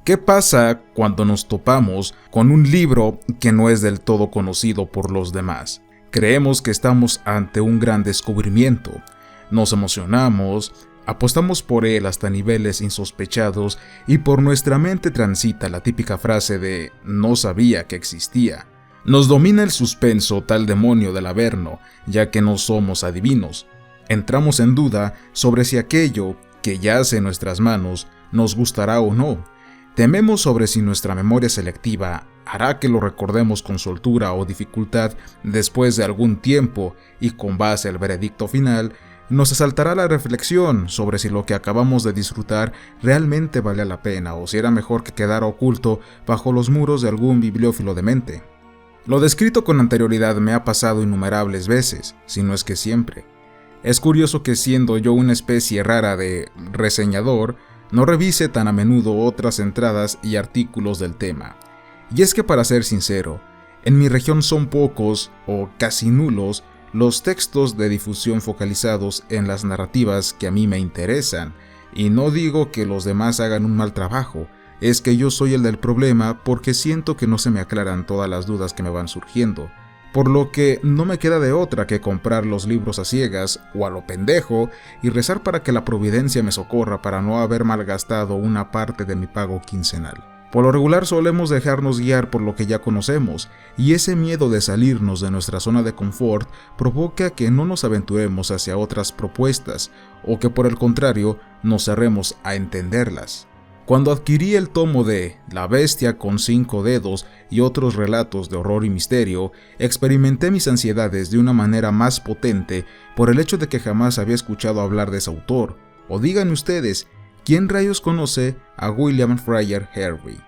¿Qué pasa cuando nos topamos con un libro que no es del todo conocido por los demás? Creemos que estamos ante un gran descubrimiento. Nos emocionamos, apostamos por él hasta niveles insospechados y por nuestra mente transita la típica frase de «no sabía que existía». Nos domina el suspenso tal demonio del averno, ya que no somos adivinos. Entramos en duda sobre si aquello que yace en nuestras manos nos gustará o no. Tememos sobre si nuestra memoria selectiva hará que lo recordemos con soltura o dificultad después de algún tiempo y con base al veredicto final, nos asaltará la reflexión sobre si lo que acabamos de disfrutar realmente valía la pena o si era mejor que quedara oculto bajo los muros de algún bibliófilo demente. Lo descrito con anterioridad me ha pasado innumerables veces, si no es que siempre. Es curioso que siendo yo una especie rara de reseñador, no revise tan a menudo otras entradas y artículos del tema. Y es que para ser sincero, en mi región son pocos o casi nulos los textos de difusión focalizados en las narrativas que a mí me interesan, y no digo que los demás hagan un mal trabajo, es que yo soy el del problema porque siento que no se me aclaran todas las dudas que me van surgiendo. Por lo que no me queda de otra que comprar los libros a ciegas o a lo pendejo y rezar para que la providencia me socorra para no haber malgastado una parte de mi pago quincenal. Por lo regular solemos dejarnos guiar por lo que ya conocemos, y ese miedo de salirnos de nuestra zona de confort provoca que no nos aventuremos hacia otras propuestas, o que por el contrario nos cerremos a entenderlas. Cuando adquirí el tomo de La bestia con 5 dedos y otros relatos de horror y misterio, experimenté mis ansiedades de una manera más potente por el hecho de que jamás había escuchado hablar de ese autor. O díganme ustedes, ¿quién rayos conoce a William Fryer Harvey?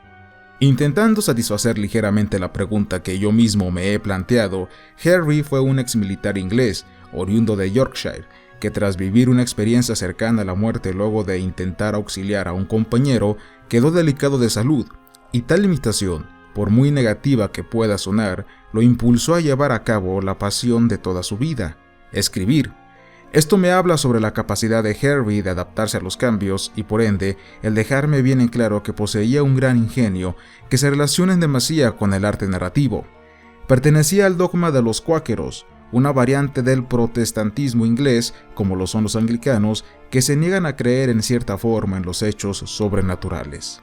Intentando satisfacer ligeramente la pregunta que yo mismo me he planteado, Harvey fue un exmilitar inglés, oriundo de Yorkshire, que tras vivir una experiencia cercana a la muerte luego de intentar auxiliar a un compañero, quedó delicado de salud, y tal limitación, por muy negativa que pueda sonar, lo impulsó a llevar a cabo la pasión de toda su vida, escribir. Esto me habla sobre la capacidad de Harvey de adaptarse a los cambios y por ende el dejarme bien en claro que poseía un gran ingenio que se relaciona en demasía con el arte narrativo. Pertenecía al dogma de los cuáqueros, una variante del protestantismo inglés, como lo son los anglicanos, que se niegan a creer en cierta forma en los hechos sobrenaturales.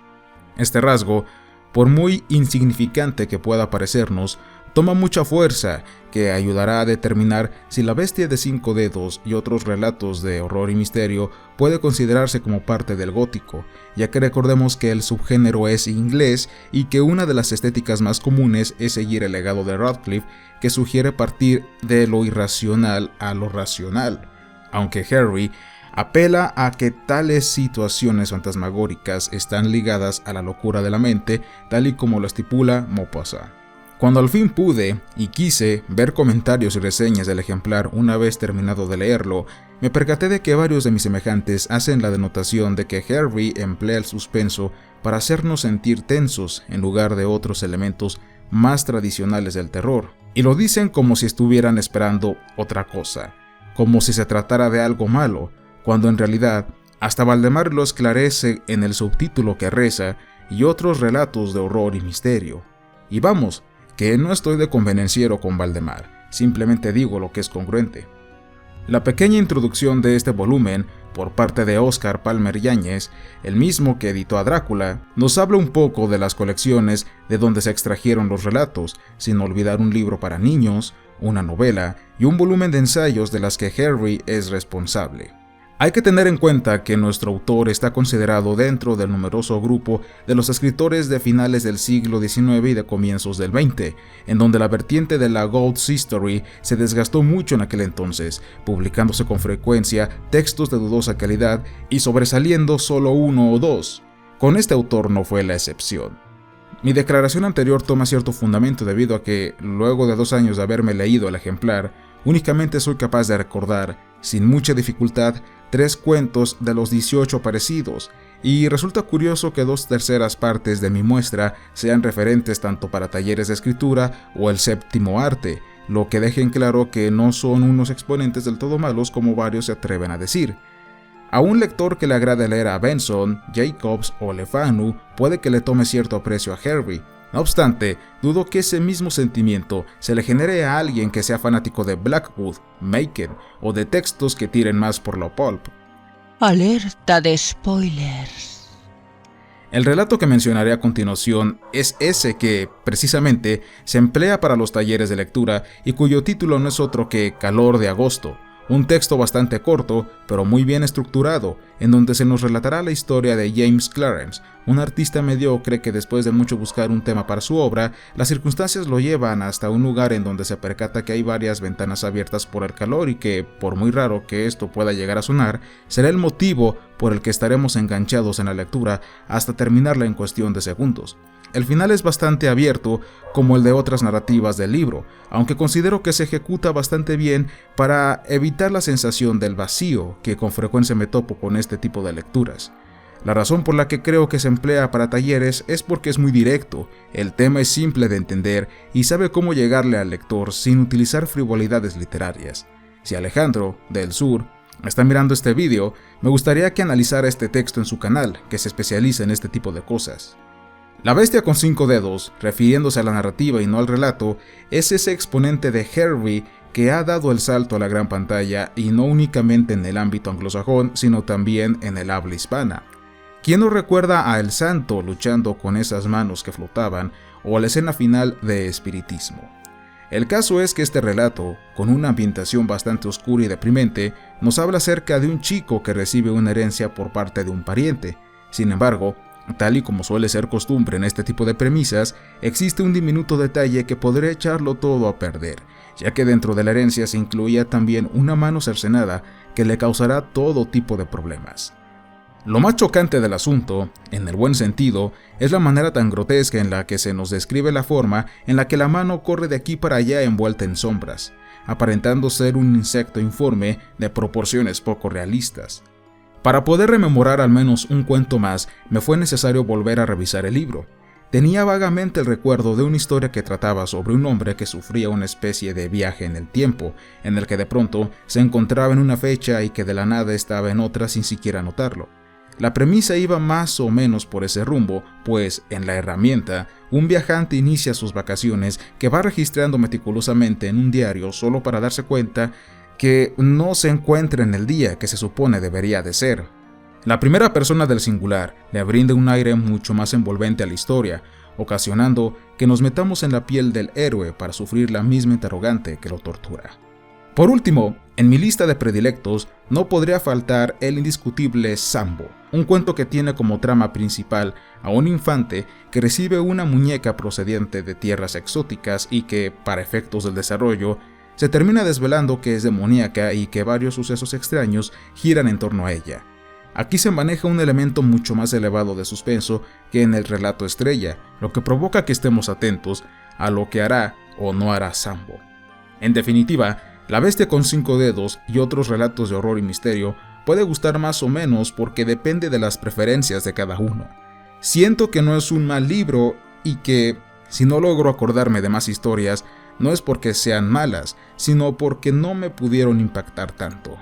Este rasgo, por muy insignificante que pueda parecernos, toma mucha fuerza que ayudará a determinar si La bestia de 5 dedos y otros relatos de horror y misterio puede considerarse como parte del gótico, ya que recordemos que el subgénero es inglés y que una de las estéticas más comunes es seguir el legado de Radcliffe, que sugiere partir de lo irracional a lo racional, aunque Harvey apela a que tales situaciones fantasmagóricas están ligadas a la locura de la mente, tal y como lo estipula Maupassant. Cuando al fin pude y quise ver comentarios y reseñas del ejemplar una vez terminado de leerlo, me percaté de que varios de mis semejantes hacen la denotación de que Harvey emplea el suspenso para hacernos sentir tensos en lugar de otros elementos más tradicionales del terror, y lo dicen como si estuvieran esperando otra cosa, como si se tratara de algo malo, cuando en realidad hasta Valdemar lo esclarece en el subtítulo que reza y otros relatos de horror y misterio. Y vamos, que no estoy de convenenciero con Valdemar, simplemente digo lo que es congruente. La pequeña introducción de este volumen, por parte de Oscar Palmer Yáñez, el mismo que editó a Drácula, nos habla un poco de las colecciones de donde se extrajeron los relatos, sin olvidar un libro para niños, una novela y un volumen de ensayos de las que Harvey es responsable. Hay que tener en cuenta que nuestro autor está considerado dentro del numeroso grupo de los escritores de finales del siglo XIX y de comienzos del XX, en donde la vertiente de la Ghost History se desgastó mucho en aquel entonces, publicándose con frecuencia textos de dudosa calidad y sobresaliendo solo uno o dos. Con este autor no fue la excepción. Mi declaración anterior toma cierto fundamento debido a que, luego de 2 años de haberme leído el ejemplar, únicamente soy capaz de recordar, sin mucha dificultad, 3 cuentos de los 18 aparecidos, y resulta curioso que 2/3 partes de mi muestra sean referentes tanto para talleres de escritura o el séptimo arte, lo que deja en claro que no son unos exponentes del todo malos como varios se atreven a decir. A un lector que le agrade leer a Benson, Jacobs o Le Fanu puede que le tome cierto aprecio a Hervey. No obstante, dudo que ese mismo sentimiento se le genere a alguien que sea fanático de Blackwood, Machen o de textos que tiren más por lo pulp. Alerta de spoilers. El relato que mencionaré a continuación es ese que, precisamente, se emplea para los talleres de lectura y cuyo título no es otro que Calor de Agosto, un texto bastante corto, pero muy bien estructurado, en donde se nos relatará la historia de James Clarence, un artista mediocre que después de mucho buscar un tema para su obra, las circunstancias lo llevan hasta un lugar en donde se percata que hay varias ventanas abiertas por el calor y que, por muy raro que esto pueda llegar a sonar, será el motivo por el que estaremos enganchados en la lectura hasta terminarla en cuestión de segundos. El final es bastante abierto, como el de otras narrativas del libro, aunque considero que se ejecuta bastante bien para evitar la sensación del vacío que con frecuencia me topo con este tipo de lecturas. La razón por la que creo que se emplea para talleres es porque es muy directo, el tema es simple de entender y sabe cómo llegarle al lector sin utilizar frivolidades literarias. Si Alejandro, del Sur, está mirando este vídeo, me gustaría que analizara este texto en su canal, que se especializa en este tipo de cosas. La bestia con 5 dedos, refiriéndose a la narrativa y no al relato, es ese exponente de Hervey que ha dado el salto a la gran pantalla y no únicamente en el ámbito anglosajón, sino también en el habla hispana. ¿Quién no recuerda a El Santo luchando con esas manos que flotaban o a la escena final de Espiritismo? El caso es que este relato, con una ambientación bastante oscura y deprimente, nos habla acerca de un chico que recibe una herencia por parte de un pariente. Sin embargo, tal y como suele ser costumbre en este tipo de premisas, existe un diminuto detalle que podría echarlo todo a perder, ya que dentro de la herencia se incluía también una mano cercenada que le causará todo tipo de problemas. Lo más chocante del asunto, en el buen sentido, es la manera tan grotesca en la que se nos describe la forma en la que la mano corre de aquí para allá envuelta en sombras, aparentando ser un insecto informe de proporciones poco realistas. Para poder rememorar al menos un cuento más, me fue necesario volver a revisar el libro. Tenía vagamente el recuerdo de una historia que trataba sobre un hombre que sufría una especie de viaje en el tiempo, en el que de pronto se encontraba en una fecha y que de la nada estaba en otra sin siquiera notarlo. La premisa iba más o menos por ese rumbo, pues, en la herramienta, un viajante inicia sus vacaciones que va registrando meticulosamente en un diario solo para darse cuenta que no se encuentra en el día que se supone debería de ser. La primera persona del singular le brinda un aire mucho más envolvente a la historia, ocasionando que nos metamos en la piel del héroe para sufrir la misma interrogante que lo tortura. Por último, en mi lista de predilectos no podría faltar el indiscutible Sambo, un cuento que tiene como trama principal a un infante que recibe una muñeca procedente de tierras exóticas y que, para efectos del desarrollo, se termina desvelando que es demoníaca y que varios sucesos extraños giran en torno a ella. Aquí se maneja un elemento mucho más elevado de suspenso que en el relato estrella, lo que provoca que estemos atentos a lo que hará o no hará Sambo. En definitiva, La bestia con 5 dedos y otros relatos de horror y misterio puede gustar más o menos porque depende de las preferencias de cada uno. Siento que no es un mal libro y que, si no logro acordarme de más historias, no es porque sean malas, sino porque no me pudieron impactar tanto.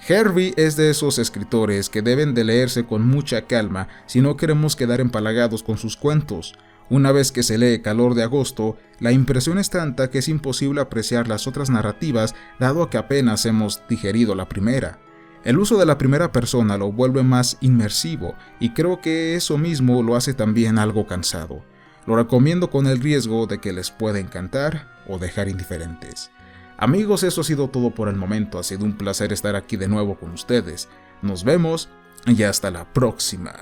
Hervey es de esos escritores que deben de leerse con mucha calma si no queremos quedar empalagados con sus cuentos. Una vez que se lee Calor de Agosto, la impresión es tanta que es imposible apreciar las otras narrativas dado que apenas hemos digerido la primera. El uso de la primera persona lo vuelve más inmersivo y creo que eso mismo lo hace también algo cansado. Lo recomiendo con el riesgo de que les pueda encantar o dejar indiferentes. Amigos, eso ha sido todo por el momento. Ha sido un placer estar aquí de nuevo con ustedes. Nos vemos y hasta la próxima.